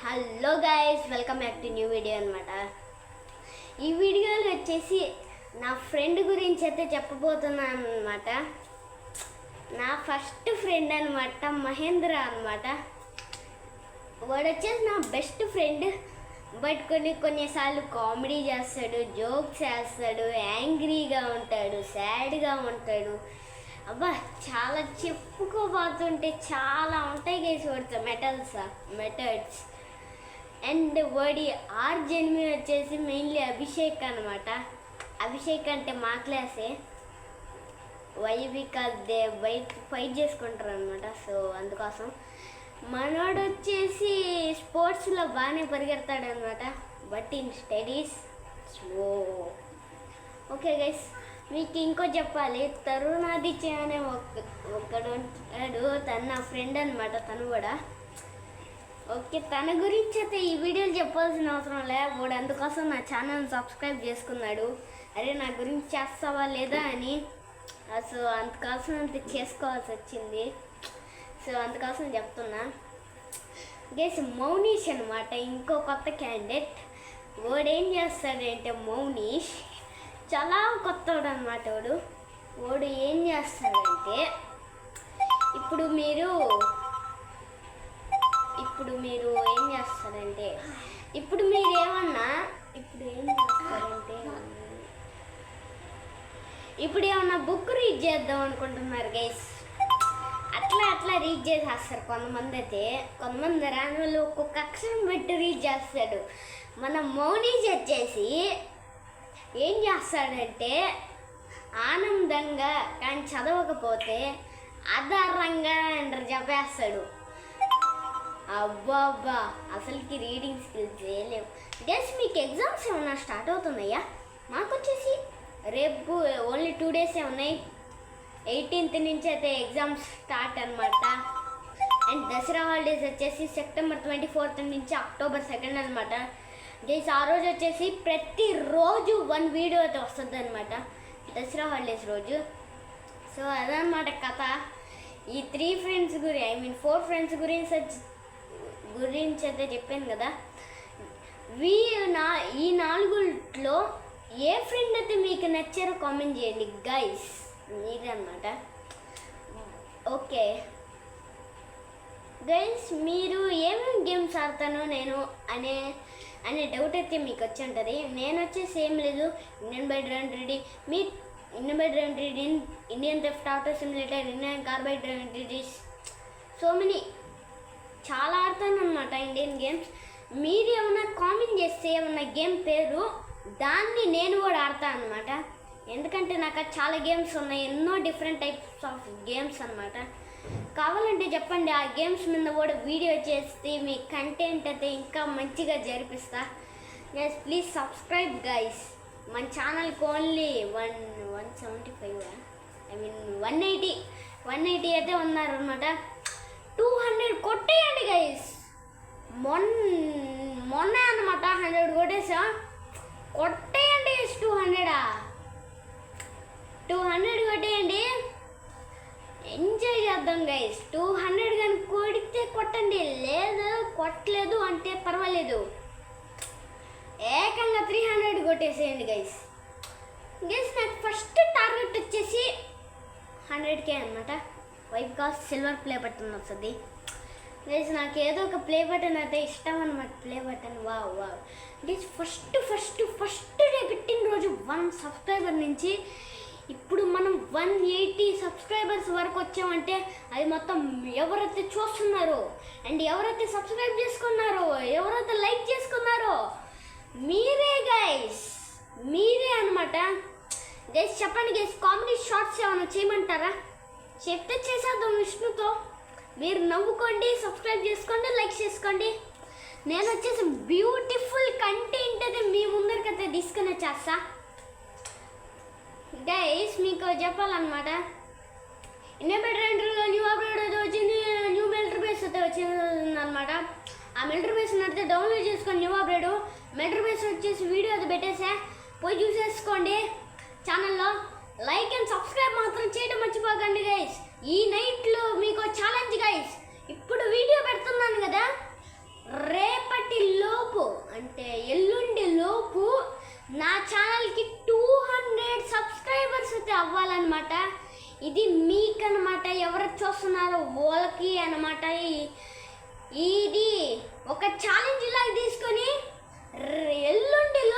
Hello guys, welcome back to new video అనమాట. ఈ వీడియోలో వచ్చేసి నా ఫ్రెండ్ గురించి అయితే చెప్పబోతున్నాను అనమాట. నా ఫస్ట్ ఫ్రెండ్ అనమాట, మహేంద్ర అనమాట. వాడు వచ్చేసి నా బెస్ట్ ఫ్రెండ్. బట్ కొన్నిసార్లు కామెడీ చేస్తాడు, జోక్స్ వేస్తాడు, యాంగ్రీగా ఉంటాడు, సాడ్గా ఉంటాడు. అబ్బా చాలా చెప్పుకోబోతుంటే చాలా ఉంటాయి గైస్ వాడితో మెథడ్స్. అండ్ వాడి జన్మి వచ్చేసి మెయిన్లీ అభిషేక్ అనమాట. అభిషేక్ అంటే మా క్లాసే. బికాజ్ దే ఫైట్ చేసుకుంటారు అనమాట. సో అందుకోసం మనోడు వచ్చేసి స్పోర్ట్స్లో బాగానే పరిగెడతాడు అనమాట. But in studies slow. Okay guys, మీకు ఇంకో చెప్పాలి. తరుణాదిత్య అనే ఒకడు ఉంటాడు, తను నా ఫ్రెండ్ అనమాట. తను కూడా ఓకే, తన గురించి అయితే ఈ వీడియోలు చెప్పాల్సిన అవసరం లే. వాడు అందుకోసం నా ఛానల్ని సబ్స్క్రైబ్ చేసుకున్నాడు. అరే నా గురించి చేస్తావా లేదా అని. సో అందుకోసం అంత చేసుకోవాల్సి వచ్చింది. సో అందుకోసం చెప్తున్నా గైస్. మౌనీష్ అనమాట ఇంకో కొత్త క్యాండిడేట్. వాడు ఏం చేస్తాడంటే, మౌనీష్ చాలా కొత్తవాడు అనమాట. వాడు ఏం చేస్తాడంటే, ఇప్పుడు మీరు ఏం చేస్తారంటే, ఇప్పుడు ఏమన్నా బుక్ రీడ్ చేద్దాం అనుకుంటున్నారు గైస్. అట్లా రీడ్ చేసేస్తారు కొంతమంది. అయితే కొంతమంది రాని వాళ్ళు ఒక్కొక్క అక్షరం పెట్టి రీడ్ చేస్తాడు. మన మౌనీష్ వచ్చేసి ఏం చేస్తాడంటే, ఆనందంగా కానీ చదవకపోతే ఆధారంగా అంటారు చెప్పేస్తాడు. అబ్బా అసలుకి రీడింగ్ స్కిల్స్ లేవు. డేస్ మీకు ఎగ్జామ్స్ ఏమన్నా స్టార్ట్ అవుతున్నాయా? మాకు వచ్చేసి రేపు ఓన్లీ 2 డేసే ఉన్నాయి. 18th నుంచి అయితే ఎగ్జామ్స్ స్టార్ట్ అనమాట. అండ్ దసరా హాలిడేస్ వచ్చేసి సెప్టెంబర్ 24th నుంచి అక్టోబర్ 2 అనమాట. గైస్ ఆ రోజు వచ్చేసి ప్రతిరోజు 1 వీడియో అయితే వస్తుంది అనమాట, దసరా హాలిడేస్ రోజు. సో అదనమాట కథ. ఈ 4 ఫ్రెండ్స్ గురించి అయితే చెప్పాను కదా. ఈ 4లో ఏ ఫ్రెండ్ అయితే మీకు నచ్చారో కామెంట్ చేయండి గైస్, మీరే అనమాట. ఓకే గైస్, మీరు ఏమేమి గేమ్స్ ఆడతానో నేను అనే డౌట్ అయితే మీకు వచ్చి ఉంటుంది. నేను వచ్చేసి ఏం లేదు, Indian bike driving ready, Indian theft auto simulator, Indian car bike driving ready, so many చాలా ఆడతాను అనమాట ఇండియన్ గేమ్స్. మీరు ఏమన్నా కామెంట్ చేస్తే ఏమన్నా గేమ్ పేరు, దాన్ని నేను కూడా ఆడతాను అనమాట. ఎందుకంటే నాకు చాలా గేమ్స్ ఉన్నాయి, ఎన్నో డిఫరెంట్ టైప్స్ ఆఫ్ గేమ్స్ అనమాట. కావాలంటే చెప్పండి, ఆ గేమ్స్ మీద కూడా వీడియో చేస్తే మీ కంటెంట్ అయితే ఇంకా మంచిగా జరిపిస్తా. Guys please subscribe guys. మన ఛానల్కి ఓన్లీ 180 అయితే ఉన్నారనమాట. 200 కొట్టేయండి గైస్. మొన్న అనమాట 100 కొట్టేసా. కొట్టేయండి 200 కొట్టేయండి. ఎంజాయ్ చేద్దాం గైస్. 200 కానీ కొడితే కొట్టండి, లేదు కొట్టలేదు అంటే పర్వాలేదు. ఏకంగా 300 కొట్టేసేయండి గైస్. నాకు ఫస్ట్ టార్గెట్ వచ్చేసి 100K అనమాట. బికాస్ సిల్వర్ ప్లే బటన్ వస్తుంది గైస్. నాకు ఏదో ఒక ప్లే బటన్ అయితే ఇష్టం అనమాట. Play button wow guys. First day పెట్టిన రోజు 1 సబ్స్క్రైబర్ నుంచి ఇప్పుడు మనం 180 సబ్స్క్రైబర్స్ వరకు వచ్చామంటే అది మొత్తం ఎవరైతే చూస్తున్నారో అండ్ ఎవరైతే సబ్స్క్రైబ్ చేసుకున్నారో, ఎవరైతే లైక్ చేసుకున్నారో మీరే గైస్, మీరే అనమాట. గైస్ చెప్పండి గైస్, కామెడీ షార్ట్స్ ఏమైనా చేయమంటారా? చెప్తే చేసేద్దాం విష్ణుతో. మీరు నవ్వుకోండి, సబ్స్క్రైబ్ చేసుకోండి, లైక్ చేసుకోండి. నేను వచ్చేసి బ్యూటిఫుల్ కంటెంట్ అయితే మీ ముందరికైతే తీసుకుని వచ్చేస్తా గైస్. మీకు చెప్పాలన్నమాట, ఇండియన్ బెటర్ న్యూ అప్డేట్ అయితే వచ్చింది, న్యూ మిలిటరీ బేస్ అయితే వచ్చింది అనమాట. ఆ మిలిటరీ బేస్ అయితే డౌన్లోడ్ చేసుకొని న్యూ అప్డేట్ మిలిటరీ బేస్ వచ్చేసి వీడియో అయితే పెట్టేసా, పోయి చూసేసుకోండి. ఛానల్లో లైక్ అండ్ సబ్స్క్రైబ్ మాత్రం చేయడం మర్చిపోకండి గైస్. ఈ నైట్లో మీకు ఛాలెంజ్ గైస్. ఇప్పుడు వీడియో పెడుతున్నాను కదా, రేపటి ఇది మీకు అనమాట, ఎవరు చూస్తున్నారో వాళ్ళకి అనమాట. ఇది ఒక ఛాలెంజ్ లాగా తీసుకొని ఎల్లుండిలో